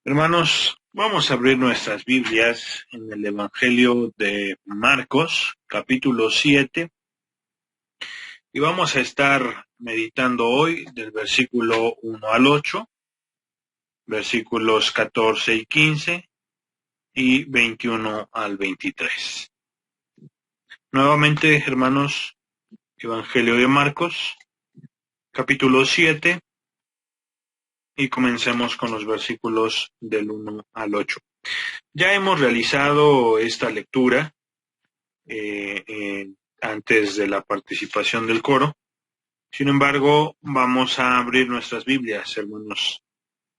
Hermanos, vamos a abrir nuestras Biblias en el Evangelio de Marcos, capítulo 7, y vamos a estar meditando hoy del versículo 1 al 8, versículos 14 y 15 y 21 al 23. Nuevamente, hermanos, Evangelio de Marcos, capítulo 7, y comencemos con los versículos del 1 al 8. Ya hemos realizado esta lectura antes de la participación del coro. Sin embargo, vamos a abrir nuestras Biblias, hermanos,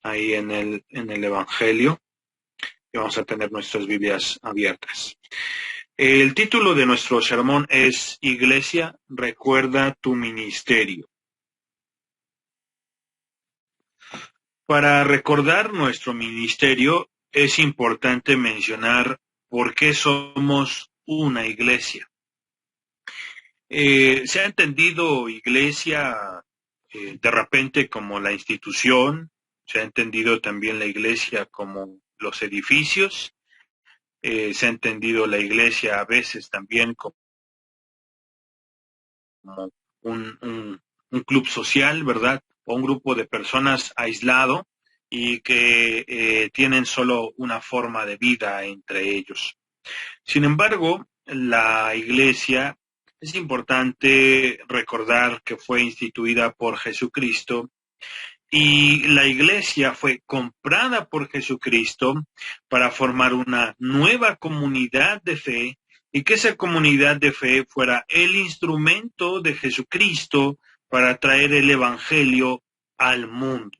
ahí en el Evangelio, y vamos a tener nuestras Biblias abiertas. El título de nuestro sermón es Iglesia, recuerda tu ministerio. Para recordar nuestro ministerio, es importante mencionar por qué somos una iglesia. Se ha entendido iglesia de repente como la institución, se ha entendido también la iglesia como los edificios, se ha entendido la iglesia a veces también como un club social, ¿verdad? O un grupo de personas aislado y que tienen solo una forma de vida entre ellos. Sin embargo, la iglesia es importante recordar que fue instituida por Jesucristo y la iglesia fue comprada por Jesucristo para formar una nueva comunidad de fe y que esa comunidad de fe fuera el instrumento de Jesucristo para traer el evangelio al mundo.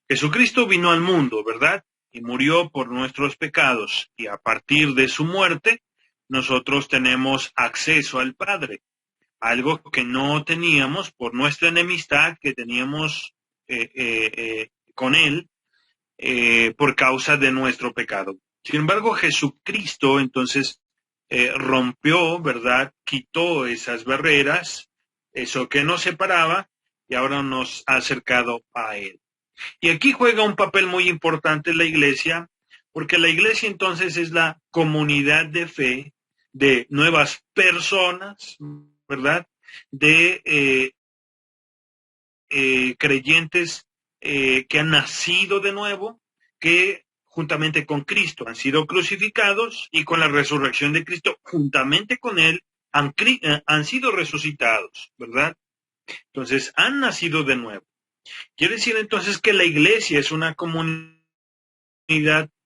Jesucristo vino al mundo, ¿verdad? Y murió por nuestros pecados, y a partir de su muerte, nosotros tenemos acceso al Padre, algo que no teníamos por nuestra enemistad que teníamos con Él por causa de nuestro pecado. Sin embargo, Jesucristo entonces rompió, ¿verdad? Quitó esas barreras, eso que nos separaba, y ahora nos ha acercado a Él. Y aquí juega un papel muy importante la iglesia, porque la iglesia entonces es la comunidad de fe de nuevas personas, ¿verdad? De creyentes que han nacido de nuevo, que juntamente con Cristo han sido crucificados y con la resurrección de Cristo, juntamente con Él, han sido resucitados, ¿verdad? Entonces, han nacido de nuevo. Quiere decir entonces que la iglesia es una comunidad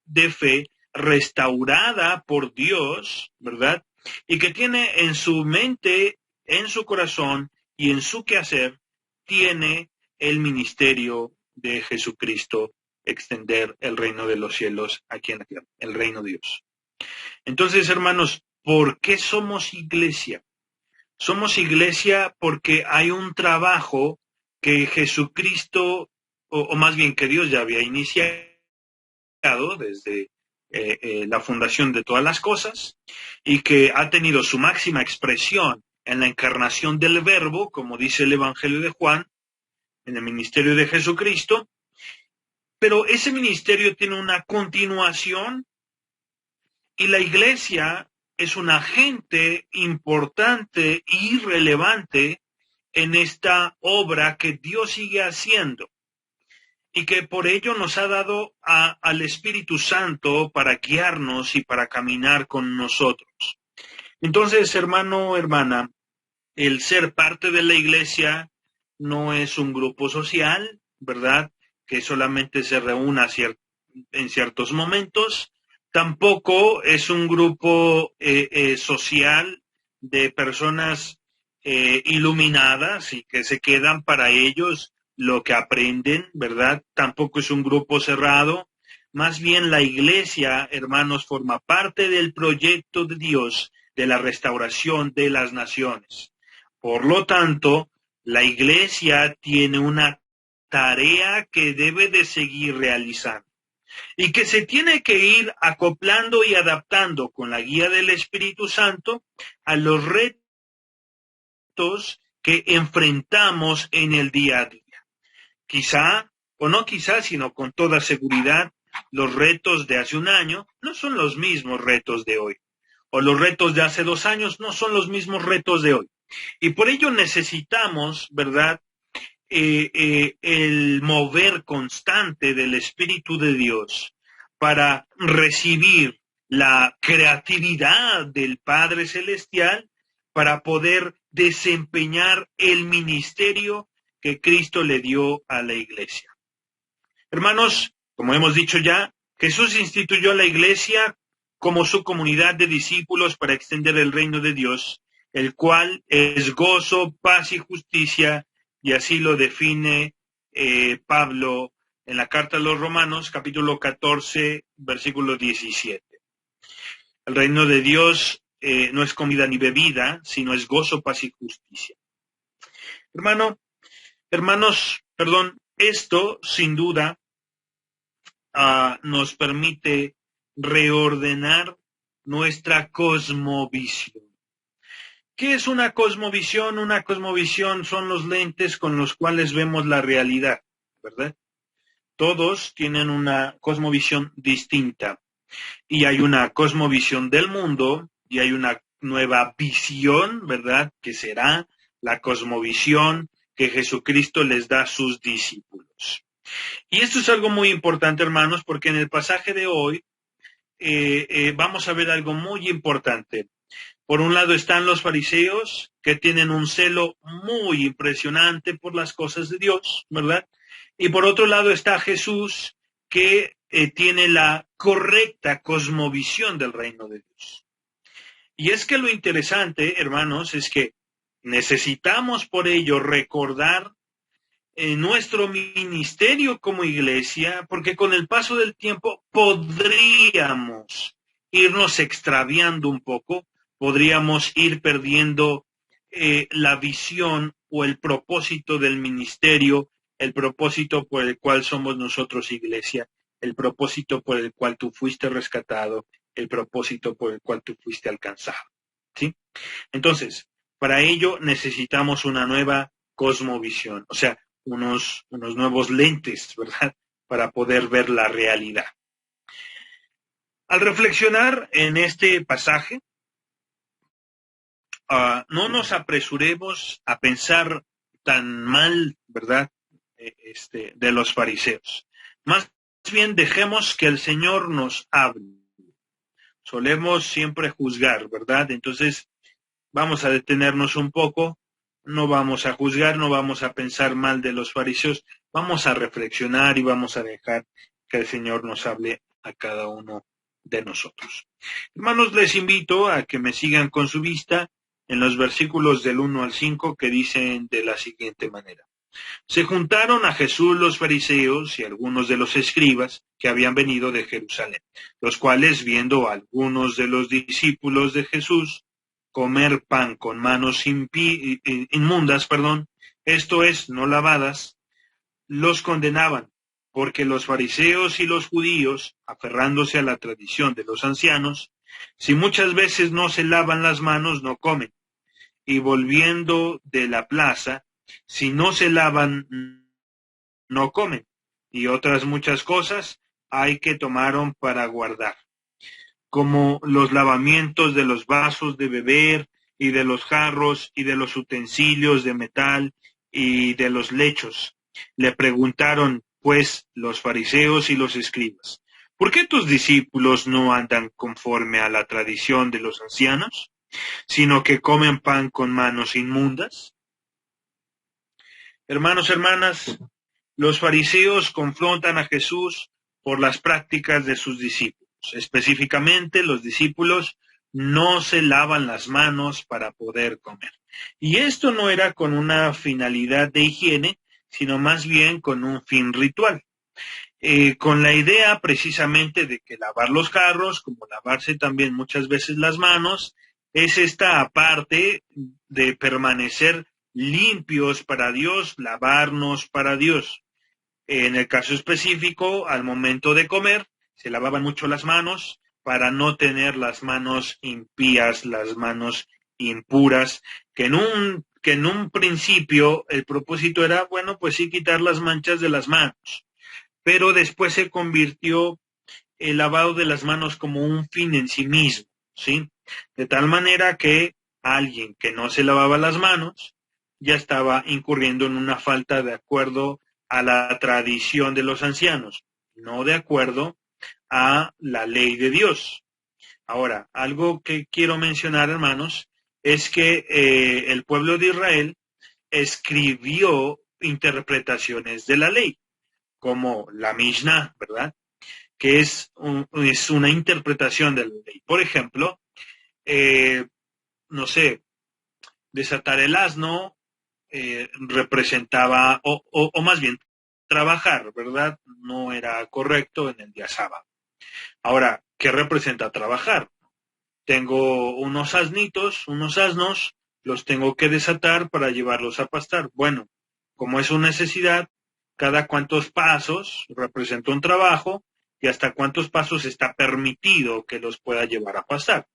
de fe restaurada por Dios, ¿verdad? Y que tiene en su mente, en su corazón y en su quehacer, tiene el ministerio de Jesucristo, extender el reino de los cielos aquí en la tierra, el reino de Dios. Entonces, hermanos, ¿por qué somos iglesia? Somos iglesia porque hay un trabajo que Jesucristo, o más bien que Dios ya había iniciado desde la fundación de todas las cosas, y que ha tenido su máxima expresión en la encarnación del Verbo, como dice el Evangelio de Juan, en el ministerio de Jesucristo, pero ese ministerio tiene una continuación y la iglesia es un agente importante y relevante en esta obra que Dios sigue haciendo y que por ello nos ha dado al Espíritu Santo para guiarnos y para caminar con nosotros. Entonces, hermano, hermana, el ser parte de la iglesia no es un grupo social, ¿verdad? Que solamente se reúna en ciertos momentos. Tampoco es un grupo social de personas iluminadas y que se quedan para ellos lo que aprenden, ¿verdad? Tampoco es un grupo cerrado. Más bien la iglesia, hermanos, forma parte del proyecto de Dios de la restauración de las naciones. Por lo tanto, la iglesia tiene una tarea que debe de seguir realizando y que se tiene que ir acoplando y adaptando con la guía del Espíritu Santo a los retos que enfrentamos en el día a día. Quizá, o no quizá, sino con toda seguridad, los retos de hace un año no son los mismos retos de hoy, o los retos de hace 2 años no son los mismos retos de hoy. Y por ello necesitamos, ¿verdad?, el mover constante del Espíritu de Dios para recibir la creatividad del Padre Celestial para poder desempeñar el ministerio que Cristo le dio a la iglesia. Hermanos, como hemos dicho ya, Jesús instituyó a la iglesia como su comunidad de discípulos para extender el reino de Dios, el cual es gozo, paz y justicia, y así lo define Pablo en la carta a los Romanos, capítulo 14, versículo 17. El reino de Dios no es comida ni bebida, sino es gozo, paz y justicia. Esto sin duda nos permite reordenar nuestra cosmovisión. ¿Qué es una cosmovisión? Una cosmovisión son los lentes con los cuales vemos la realidad, ¿verdad? Todos tienen una cosmovisión distinta. Y hay una cosmovisión del mundo y hay una nueva visión, ¿verdad?, que será la cosmovisión que Jesucristo les da a sus discípulos. Y esto es algo muy importante, hermanos, porque en el pasaje de hoy vamos a ver algo muy importante. Por un lado están los fariseos, que tienen un celo muy impresionante por las cosas de Dios, ¿verdad? Y por otro lado está Jesús, que tiene la correcta cosmovisión del reino de Dios. Y es que lo interesante, hermanos, es que necesitamos por ello recordar nuestro ministerio como iglesia, porque con el paso del tiempo podríamos irnos extraviando un poco, podríamos ir perdiendo la visión o el propósito del ministerio, el propósito por el cual somos nosotros iglesia, el propósito por el cual tú fuiste rescatado, el propósito por el cual tú fuiste alcanzado, ¿sí? Entonces, para ello necesitamos una nueva cosmovisión, o sea, unos nuevos lentes, ¿verdad?, para poder ver la realidad. Al reflexionar en este pasaje, no nos apresuremos a pensar tan mal, ¿verdad?, de los fariseos. Más bien dejemos que el Señor nos hable. Solemos siempre juzgar, ¿verdad? Entonces vamos a detenernos un poco, no vamos a juzgar, no vamos a pensar mal de los fariseos, vamos a reflexionar y vamos a dejar que el Señor nos hable a cada uno de nosotros. Hermanos, les invito a que me sigan con su vista en los versículos del 1 al 5 que dicen de la siguiente manera. Se juntaron a Jesús los fariseos y algunos de los escribas que habían venido de Jerusalén, los cuales, viendo a algunos de los discípulos de Jesús comer pan con manos inmundas, esto es, no lavadas, los condenaban, porque los fariseos y los judíos, aferrándose a la tradición de los ancianos, si muchas veces no se lavan las manos, no comen, y volviendo de la plaza, si no se lavan, no comen, y otras muchas cosas hay que tomaron para guardar, como los lavamientos de los vasos de beber, y de los jarros, y de los utensilios de metal, y de los lechos. Le preguntaron, pues, los fariseos y los escribas, ¿por qué tus discípulos no andan conforme a la tradición de los ancianos, sino que comen pan con manos inmundas? Hermanos, hermanas, los fariseos confrontan a Jesús por las prácticas de sus discípulos. Específicamente, los discípulos no se lavan las manos para poder comer. Y esto no era con una finalidad de higiene, sino más bien con un fin ritual. Con la idea precisamente de que lavar los jarros, como lavarse también muchas veces las manos, es esta parte de permanecer limpios para Dios, lavarnos para Dios. En el caso específico, al momento de comer, se lavaban mucho las manos para no tener las manos impías, las manos impuras, que en un principio el propósito era, bueno, pues sí, quitar las manchas de las manos, pero después se convirtió el lavado de las manos como un fin en sí mismo, ¿sí? De tal manera que alguien que no se lavaba las manos ya estaba incurriendo en una falta de acuerdo a la tradición de los ancianos, no de acuerdo a la ley de Dios. Ahora, algo que quiero mencionar, hermanos, es que el pueblo de Israel escribió interpretaciones de la ley, como la Mishnah, ¿verdad? Que es una interpretación de la ley. Por ejemplo, no sé, desatar el asno representaba, o más bien, trabajar, ¿verdad? No era correcto en el día sábado. Ahora, ¿qué representa trabajar? Tengo unos asnitos, unos asnos, los tengo que desatar para llevarlos a pastar. Bueno, como es una necesidad, cada cuántos pasos representa un trabajo y hasta cuántos pasos está permitido que los pueda llevar a pastar.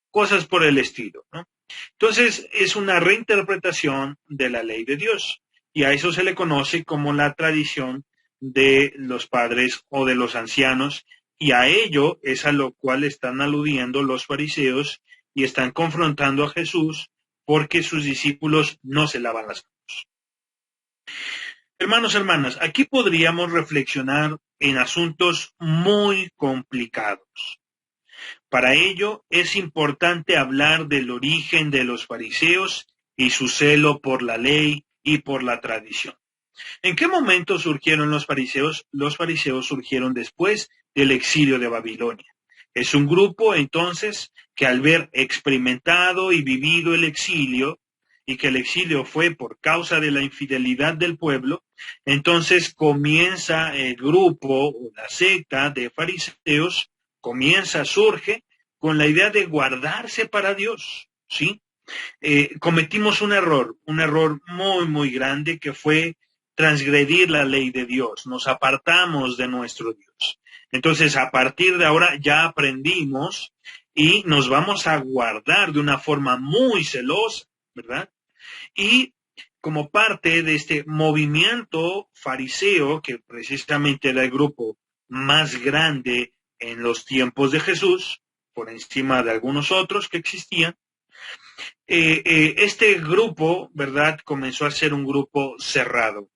Cosas por el estilo, ¿no? Entonces, es una reinterpretación de la ley de Dios y a eso se le conoce como la tradición de los padres o de los ancianos, y a ello es a lo cual están aludiendo los fariseos y están confrontando a Jesús porque sus discípulos no se lavan las manos. Hermanos, hermanas, aquí podríamos reflexionar en asuntos muy complicados. Para ello es importante hablar del origen de los fariseos y su celo por la ley y por la tradición. ¿En qué momento surgieron los fariseos? Los fariseos surgieron después del exilio de Babilonia. Es un grupo, entonces, que al ver experimentado y vivido el exilio, y que el exilio fue por causa de la infidelidad del pueblo, entonces comienza el grupo o la secta de fariseos, surge con la idea de guardarse para Dios, ¿sí? Cometimos un error muy, muy grande, que fue transgredir la ley de Dios. Nos apartamos de nuestro Dios. Entonces, a partir de ahora ya aprendimos y nos vamos a guardar de una forma muy celosa, ¿verdad? Y como parte de este movimiento fariseo, que precisamente era el grupo más grande en los tiempos de Jesús, por encima de algunos otros que existían, este grupo, ¿verdad?, comenzó a ser un grupo cerrado.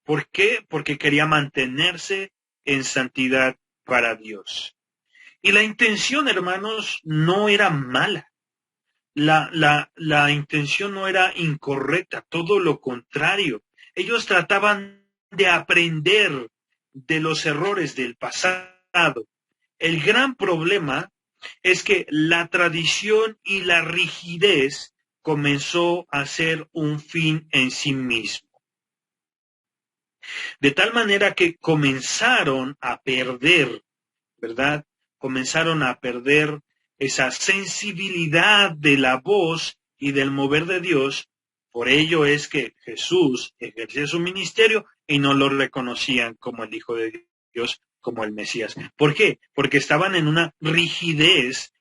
¿Por qué? Porque quería mantenerse en santidad para Dios. Y la intención, hermanos, no era mala. La intención no era incorrecta, todo lo contrario. Ellos trataban de aprender de los errores del pasado. El gran problema es que la tradición y la rigidez comenzó a ser un fin en sí mismo. De tal manera que comenzaron a perder, ¿verdad? Comenzaron a perder esa sensibilidad de la voz y del mover de Dios. Por ello es que Jesús ejercía su ministerio y no lo reconocían como el Hijo de Dios, como el Mesías. ¿Por qué? Porque estaban en una rigidez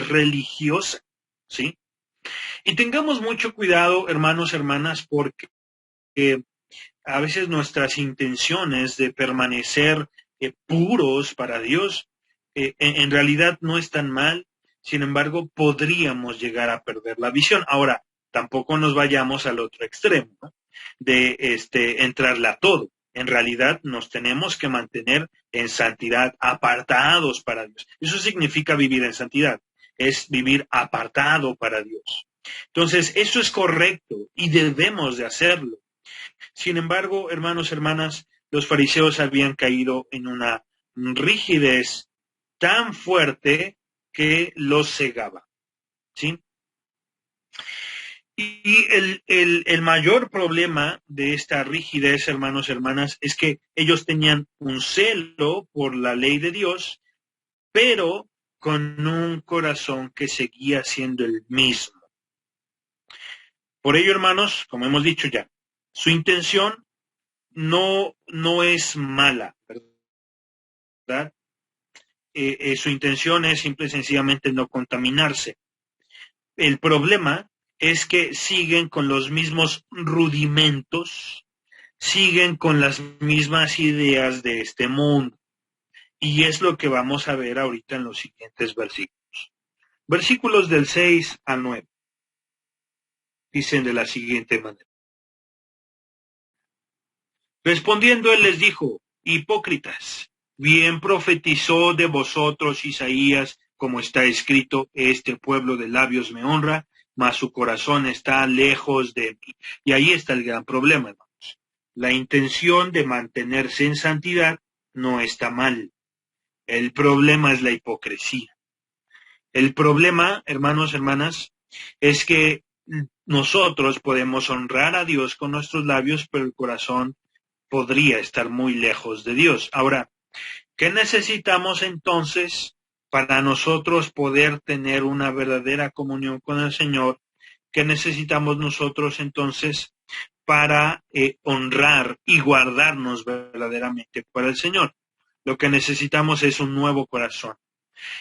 religiosa, ¿sí? Y tengamos mucho cuidado, hermanos, hermanas, porque a veces nuestras intenciones de permanecer puros para Dios en realidad no están mal. Sin embargo, podríamos llegar a perder la visión. Ahora, tampoco nos vayamos al otro extremo, ¿no?, de entrarle a todo. En realidad nos tenemos que mantener en santidad, apartados para Dios. Eso significa vivir en santidad, es vivir apartado para Dios. Entonces, eso es correcto y debemos de hacerlo. Sin embargo, hermanos, hermanas, los fariseos habían caído en una rigidez tan fuerte que los cegaba, ¿sí? Y el mayor problema de esta rigidez, hermanos, hermanas, es que ellos tenían un celo por la ley de Dios, pero con un corazón que seguía siendo el mismo. Por ello, hermanos, como hemos dicho ya, su intención no es mala, ¿verdad? Su intención es simple y sencillamente no contaminarse. El problema es que siguen con los mismos rudimentos, siguen con las mismas ideas de este mundo. Y es lo que vamos a ver ahorita en los siguientes versículos. Versículos del 6 al 9. Dicen de la siguiente manera. Respondiendo él les dijo: hipócritas, bien profetizó de vosotros Isaías, como está escrito: este pueblo de labios me honra, mas su corazón está lejos de mí. Y ahí está el gran problema, hermanos. La intención de mantenerse en santidad no está mal. El problema es la hipocresía. El problema, hermanos, hermanas, es que nosotros podemos honrar a Dios con nuestros labios, pero el corazón podría estar muy lejos de Dios. Ahora, ¿qué necesitamos entonces para nosotros poder tener una verdadera comunión con el Señor? ¿Qué necesitamos nosotros entonces para honrar y guardarnos verdaderamente para el Señor? Lo que necesitamos es un nuevo corazón.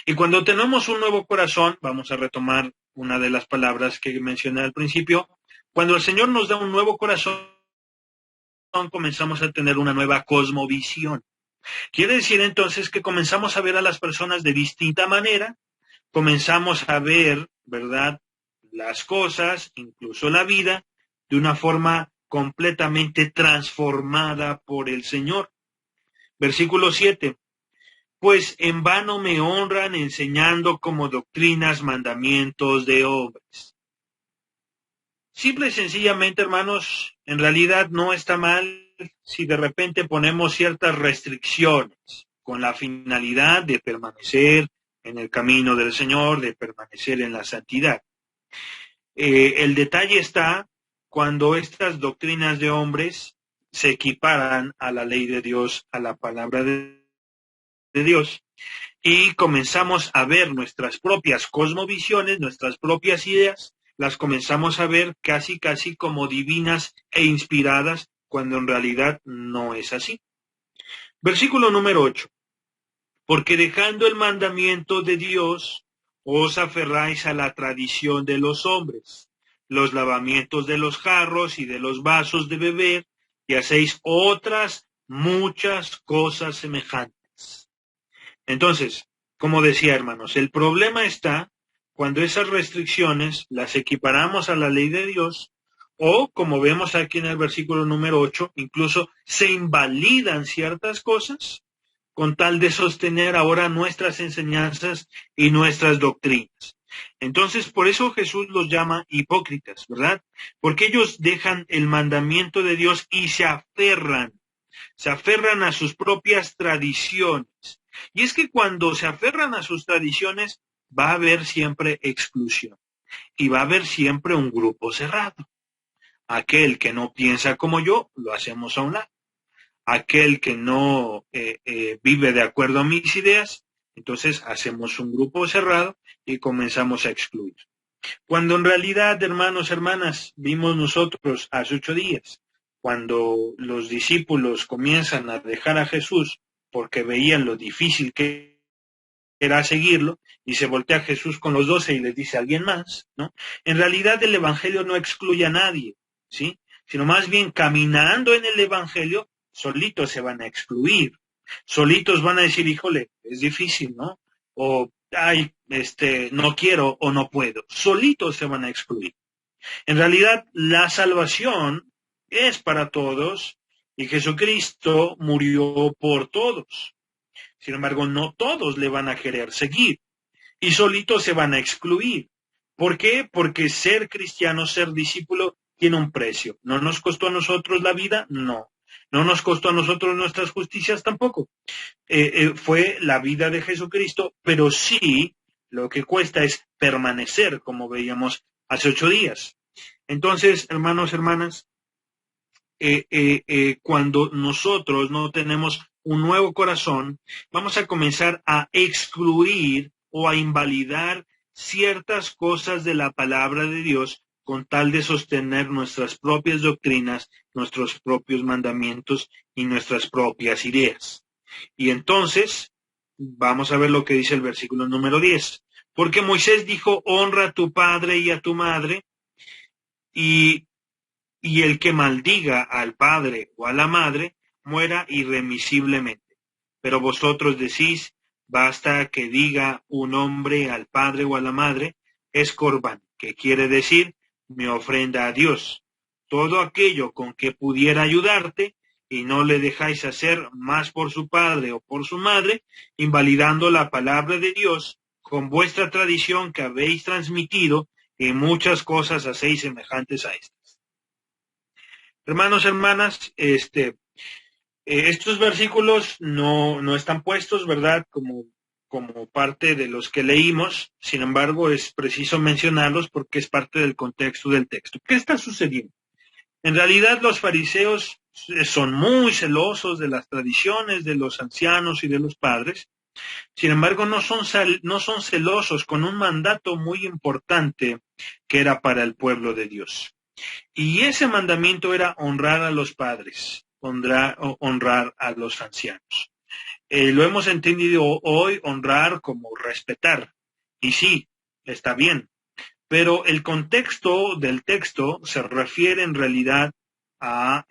Y cuando tenemos un nuevo corazón, vamos a retomar una de las palabras que mencioné al principio, cuando el Señor nos da un nuevo corazón, comenzamos a tener una nueva cosmovisión. Quiere decir entonces que comenzamos a ver a las personas de distinta manera, comenzamos a ver, ¿verdad?, las cosas, incluso la vida, de una forma completamente transformada por el Señor. Versículo 7. Pues en vano me honran enseñando como doctrinas mandamientos de hombres. Simple y sencillamente, hermanos, en realidad no está mal si de repente ponemos ciertas restricciones con la finalidad de permanecer en el camino del Señor, de permanecer en la santidad. El detalle está cuando estas doctrinas de hombres se equiparan a la ley de Dios, a la palabra de Dios, y comenzamos a ver nuestras propias cosmovisiones, nuestras propias ideas, las comenzamos a ver casi como divinas e inspiradas, cuando en realidad no es así. Versículo número 8. Porque dejando el mandamiento de Dios, os aferráis a la tradición de los hombres, los lavamientos de los jarros y de los vasos de beber, y hacéis otras muchas cosas semejantes. Entonces, como decía, hermanos, el problema está cuando esas restricciones las equiparamos a la ley de Dios, o, como vemos aquí en el versículo número 8, incluso se invalidan ciertas cosas con tal de sostener ahora nuestras enseñanzas y nuestras doctrinas. Entonces, por eso Jesús los llama hipócritas, ¿verdad? Porque ellos dejan el mandamiento de Dios y se aferran a sus propias tradiciones. Y es que cuando se aferran a sus tradiciones, va a haber siempre exclusión y va a haber siempre un grupo cerrado. Aquel que no piensa como yo, lo hacemos a un lado. Aquel que no vive de acuerdo a mis ideas, entonces hacemos un grupo cerrado y comenzamos a excluir. Cuando en realidad, hermanos, hermanas, vimos nosotros hace 8 días, cuando los discípulos comienzan a dejar a Jesús porque veían lo difícil que era seguirlo, y se voltea a Jesús con los 12 y les dice: ¿alguien más? ¿No? En realidad el Evangelio no excluye a nadie, ¿sí? Sino más bien caminando en el Evangelio, solitos se van a excluir, solitos van a decir: híjole, es difícil, ¿no? O, ay, no quiero o no puedo. Solitos se van a excluir. En realidad, la salvación es para todos y Jesucristo murió por todos. Sin embargo, no todos le van a querer seguir y solitos se van a excluir. ¿Por qué? Porque ser cristiano, ser discípulo, tiene un precio. ¿No nos costó a nosotros la vida? No. ¿No nos costó a nosotros nuestras justicias? Tampoco. Fue la vida de Jesucristo, pero sí lo que cuesta es permanecer, como veíamos hace 8 días. Entonces, hermanos, hermanas, cuando nosotros no tenemos un nuevo corazón, vamos a comenzar a excluir o a invalidar ciertas cosas de la palabra de Dios con tal de sostener nuestras propias doctrinas, nuestros propios mandamientos y nuestras propias ideas. Y entonces, vamos a ver lo que dice el versículo número 10. Porque Moisés dijo: honra a tu padre y a tu madre, y el que maldiga al padre o a la madre muera irremisiblemente. pero vosotros decís, basta que diga un hombre al padre o a la madre, es Corban, que quiere decir mi ofrenda a Dios. Todo aquello con que pudiera ayudarte, y no le dejáis hacer más por su padre o por su madre, invalidando la palabra de Dios, con vuestra tradición que habéis transmitido, y muchas cosas hacéis semejantes a estas. Hermanos, hermanas, estos versículos no están puestos, ¿verdad?, como parte de los que leímos. Sin embargo, es preciso mencionarlos porque es parte del contexto del texto. ¿Qué está sucediendo? En realidad, los fariseos son muy celosos de las tradiciones de los ancianos y de los padres. Sin embargo, no son celosos con un mandato muy importante que era para el pueblo de Dios. Y ese mandamiento era honrar a los padres, honrar a los ancianos. Lo hemos entendido hoy, honrar como respetar. Y sí, está bien. Pero el contexto del texto se refiere en realidad a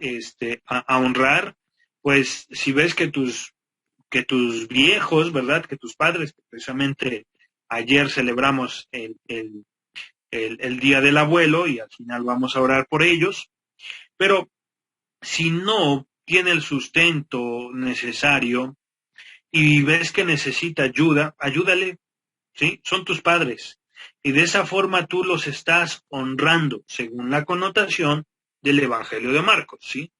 honrar, pues si ves que tus viejos, ¿verdad? Que tus padres, precisamente ayer celebramos el Día del Abuelo y al final vamos a orar por ellos, pero si no tiene el sustento necesario y ves que necesita ayuda, ayúdale, ¿sí? Son tus padres. Y de esa forma tú los estás honrando, según la connotación del Evangelio de Marcos, ¿sí?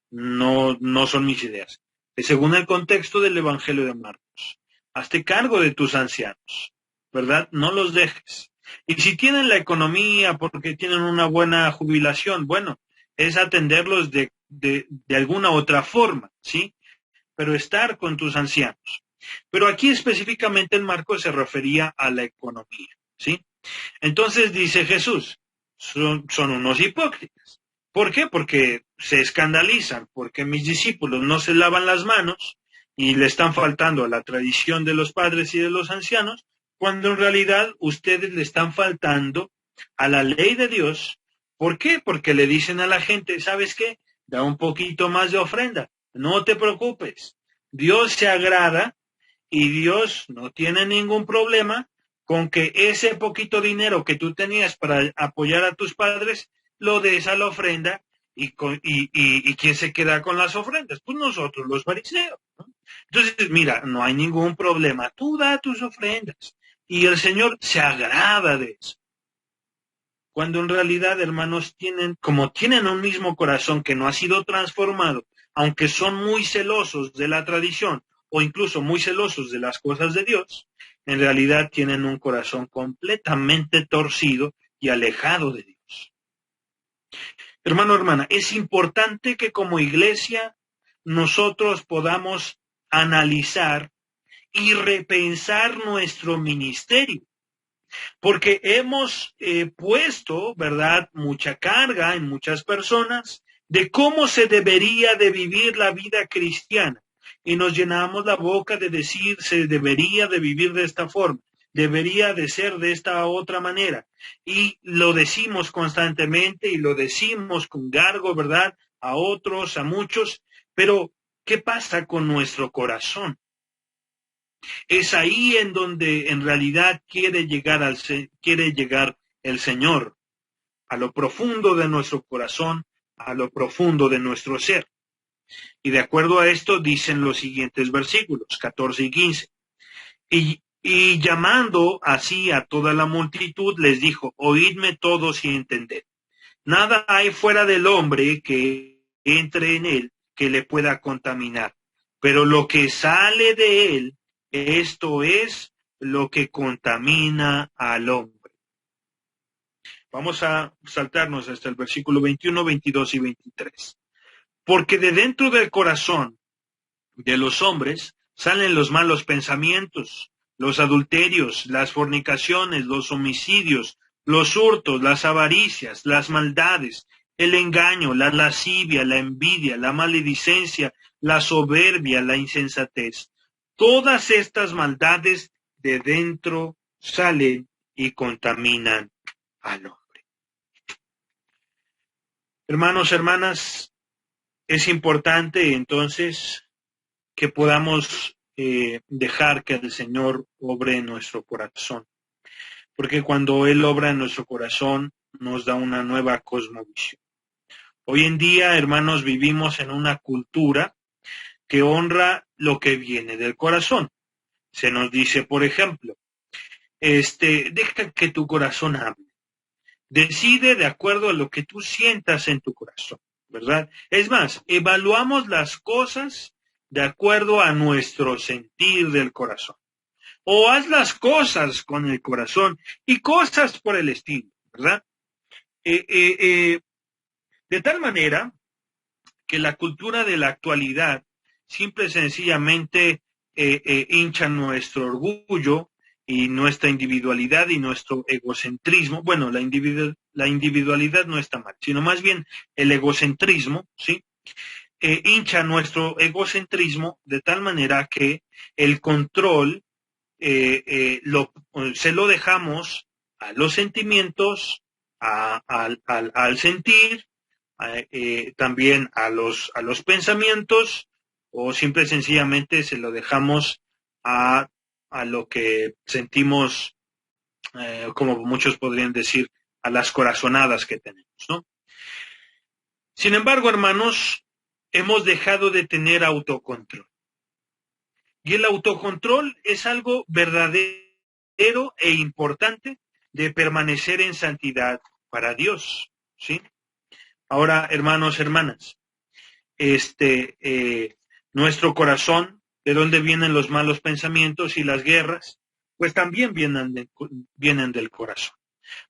No son mis ideas. Es según el contexto del Evangelio de Marcos. Hazte cargo de tus ancianos, ¿verdad? No los dejes. Y si tienen la economía porque tienen una buena jubilación, bueno, es atenderlos de alguna otra forma, ¿sí? Pero estar con tus ancianos. Pero aquí específicamente en Marcos se refería a la economía, ¿sí? Entonces dice Jesús, son unos hipócritas. ¿Por qué? Porque se escandalizan, porque mis discípulos no se lavan las manos y le están faltando a la tradición de los padres y de los ancianos, cuando en realidad ustedes le están faltando a la ley de Dios. ¿Por qué? Porque le dicen a la gente, ¿sabes qué? Da un poquito más de ofrenda, no te preocupes. Dios se agrada y Dios no tiene ningún problema con que ese poquito dinero que tú tenías para apoyar a tus padres, lo des a la ofrenda. ¿Y quién se queda con las ofrendas? Pues nosotros, los fariseos, ¿no? Entonces, mira, no hay ningún problema. Tú da tus ofrendas. Y el Señor se agrada de eso. Cuando en realidad, hermanos, como tienen un mismo corazón que no ha sido transformado, aunque son muy celosos de la tradición o incluso muy celosos de las cosas de Dios, en realidad tienen un corazón completamente torcido y alejado de Dios. Hermano, hermana, es importante que como iglesia nosotros podamos analizar y repensar nuestro ministerio. Porque hemos puesto, ¿verdad?, mucha carga en muchas personas de cómo se debería de vivir la vida cristiana. Y nos llenamos la boca de decir, se debería de vivir de esta forma, debería de ser de esta otra manera. Y lo decimos constantemente y lo decimos con gargo, ¿verdad?, a otros, a muchos. Pero, ¿qué pasa con nuestro corazón? Es ahí en donde en realidad quiere llegar el Señor, a lo profundo de nuestro corazón, a lo profundo de nuestro ser. Y de acuerdo a esto dicen los siguientes versículos, 14 y 15. Y llamando así a toda la multitud, les dijo, oídme todos y entended. Nada hay fuera del hombre que entre en él que le pueda contaminar, pero lo que sale de él, esto es lo que contamina al hombre. Vamos a saltarnos hasta el versículo 21, 22 y 23. Porque de dentro del corazón de los hombres salen los malos pensamientos, los adulterios, las fornicaciones, los homicidios, los hurtos, las avaricias, las maldades, el engaño, la lascivia, la envidia, la maledicencia, la soberbia, la insensatez. Todas estas maldades de dentro salen y contaminan al hombre. Hermanos, hermanas, es importante entonces que podamos dejar que el Señor obre en nuestro corazón. Porque cuando Él obra en nuestro corazón, nos da una nueva cosmovisión. Hoy en día, hermanos, vivimos en una cultura que honra lo que viene del corazón. Se nos dice, por ejemplo, deja que tu corazón hable. Decide de acuerdo a lo que tú sientas en tu corazón, ¿verdad? Es más, evaluamos las cosas de acuerdo a nuestro sentir del corazón. O haz las cosas con el corazón y cosas por el estilo, ¿verdad? De tal manera que la cultura de la actualidad simple y sencillamente hincha nuestro orgullo y nuestra individualidad y nuestro egocentrismo. Bueno, la individualidad no está mal, sino más bien el egocentrismo, ¿sí? Hincha nuestro egocentrismo de tal manera que el control se lo dejamos a los sentimientos, al sentir, también a los pensamientos, o simple y sencillamente se lo dejamos a lo que sentimos, como muchos podrían decir, a las corazonadas que tenemos, ¿no? Sin embargo, hermanos, hemos dejado de tener autocontrol. Y el autocontrol es algo verdadero e importante de permanecer en santidad para Dios, ¿sí? Ahora, hermanos, hermanas, nuestro corazón, de dónde vienen los malos pensamientos y las guerras, pues también vienen del corazón.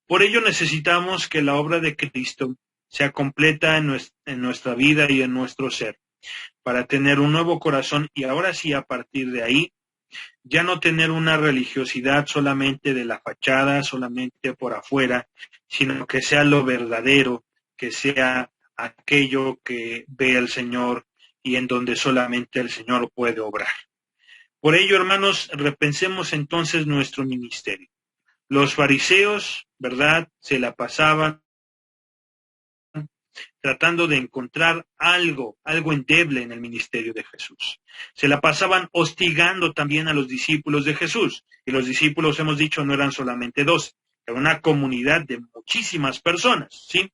Por ello necesitamos que la obra de Cristo sea completa en nuestra vida y en nuestro ser, para tener un nuevo corazón y ahora sí, a partir de ahí, ya no tener una religiosidad solamente de la fachada, solamente por afuera, sino que sea lo verdadero, que sea aquello que ve el Señor y en donde solamente el Señor puede obrar. Por ello, hermanos, repensemos entonces nuestro ministerio. Los fariseos, ¿verdad?, se la pasaban tratando de encontrar algo endeble en el ministerio de Jesús. Se la pasaban hostigando también a los discípulos de Jesús. Y los discípulos, hemos dicho, no eran solamente 12, era una comunidad de muchísimas personas, ¿sí?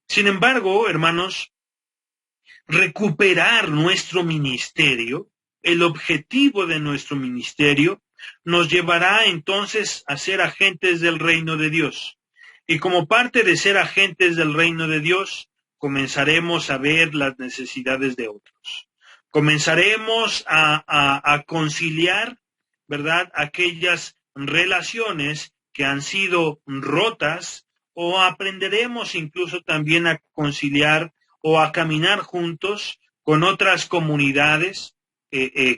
Sin embargo, hermanos, recuperar nuestro ministerio, el objetivo de nuestro ministerio, nos llevará entonces a ser agentes del reino de Dios. Y como parte de ser agentes del reino de Dios, comenzaremos a ver las necesidades de otros. Comenzaremos a conciliar, ¿verdad?, aquellas relaciones que han sido rotas, o aprenderemos incluso también a conciliar o a caminar juntos con otras comunidades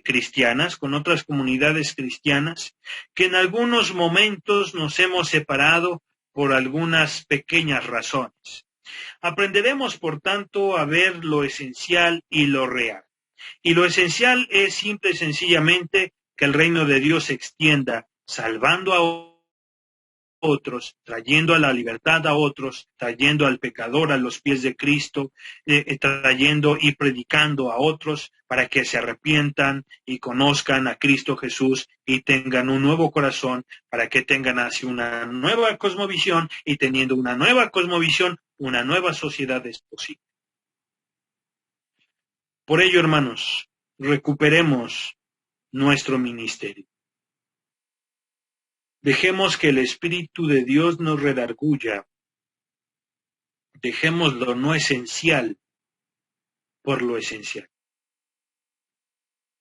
cristianas, con otras comunidades cristianas, que en algunos momentos nos hemos separado por algunas pequeñas razones. Aprenderemos, por tanto, a ver lo esencial y lo real. Y lo esencial es simple y sencillamente que el reino de Dios se extienda, salvando a otros, trayendo a la libertad a otros, trayendo al pecador a los pies de Cristo, trayendo y predicando a otros para que se arrepientan y conozcan a Cristo Jesús y tengan un nuevo corazón, para que tengan así una nueva cosmovisión, y teniendo una nueva cosmovisión, una nueva sociedad es posible. Por ello, hermanos, recuperemos nuestro ministerio. Dejemos que el Espíritu de Dios nos redarguya. Dejemos lo no esencial por lo esencial.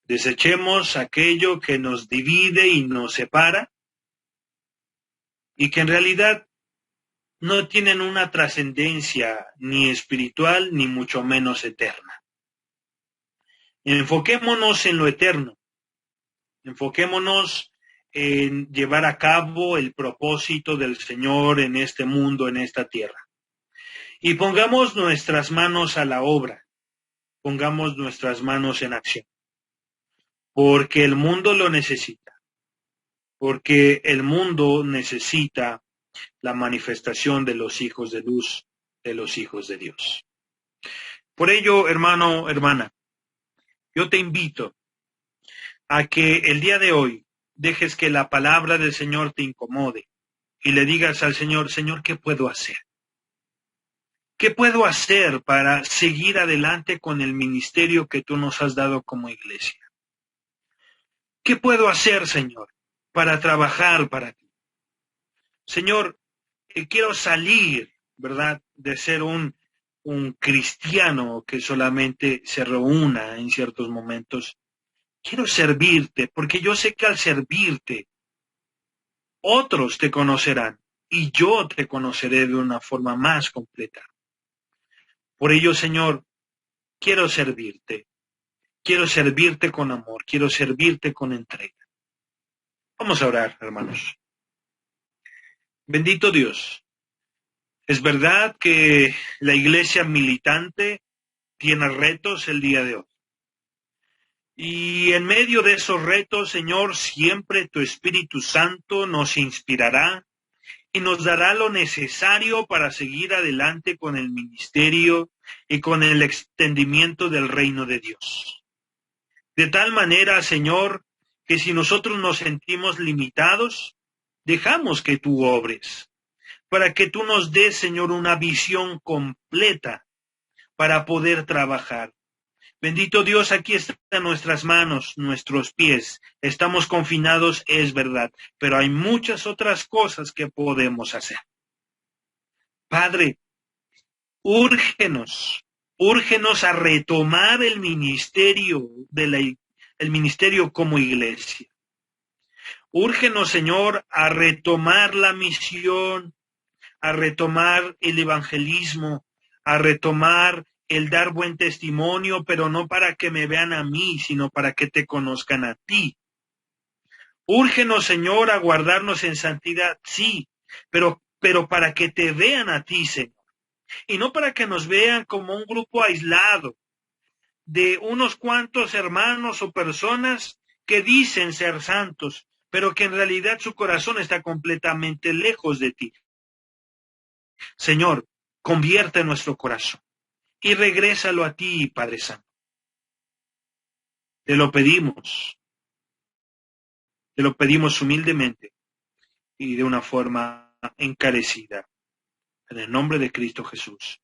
Desechemos aquello que nos divide y nos separa y que en realidad no tienen una trascendencia ni espiritual ni mucho menos eterna. Enfoquémonos en lo eterno. Enfoquémonos en llevar a cabo el propósito del Señor en este mundo, en esta tierra. Y pongamos nuestras manos a la obra, pongamos nuestras manos en acción, porque el mundo lo necesita, porque el mundo necesita la manifestación de los hijos de luz, de los hijos de Dios. Por ello, hermano, hermana, yo te invito a que el día de hoy dejes que la palabra del Señor te incomode y le digas al Señor, Señor, ¿qué puedo hacer? ¿Qué puedo hacer para seguir adelante con el ministerio que tú nos has dado como iglesia? ¿Qué puedo hacer, Señor, para trabajar para ti? Señor, quiero salir, ¿verdad?, de ser un cristiano que solamente se reúna en ciertos momentos. Quiero servirte, porque yo sé que al servirte, otros te conocerán y yo te conoceré de una forma más completa. Por ello, Señor, quiero servirte. Quiero servirte con amor, quiero servirte con entrega. Vamos a orar, hermanos. Bendito Dios. Es verdad que la iglesia militante tiene retos el día de hoy. Y en medio de esos retos, Señor, siempre tu Espíritu Santo nos inspirará y nos dará lo necesario para seguir adelante con el ministerio y con el extendimiento del reino de Dios. De tal manera, Señor, que si nosotros nos sentimos limitados, dejamos que tú obres, para que tú nos des, Señor, una visión completa para poder trabajar. Bendito Dios, aquí están nuestras manos, nuestros pies. Estamos confinados, es verdad, pero hay muchas otras cosas que podemos hacer. Padre, úrgenos, úrgenos a retomar el ministerio el ministerio como iglesia. Úrgenos, Señor, a retomar la misión, a retomar el evangelismo, a retomar el dar buen testimonio, pero no para que me vean a mí, sino para que te conozcan a ti. Úrgenos, Señor, a guardarnos en santidad, sí, pero para que te vean a ti, Señor, y no para que nos vean como un grupo aislado de unos cuantos hermanos o personas que dicen ser santos, pero que en realidad su corazón está completamente lejos de ti. Señor, convierte nuestro corazón y regrésalo a ti, Padre Santo. Te lo pedimos humildemente y de una forma encarecida. En el nombre de Cristo Jesús.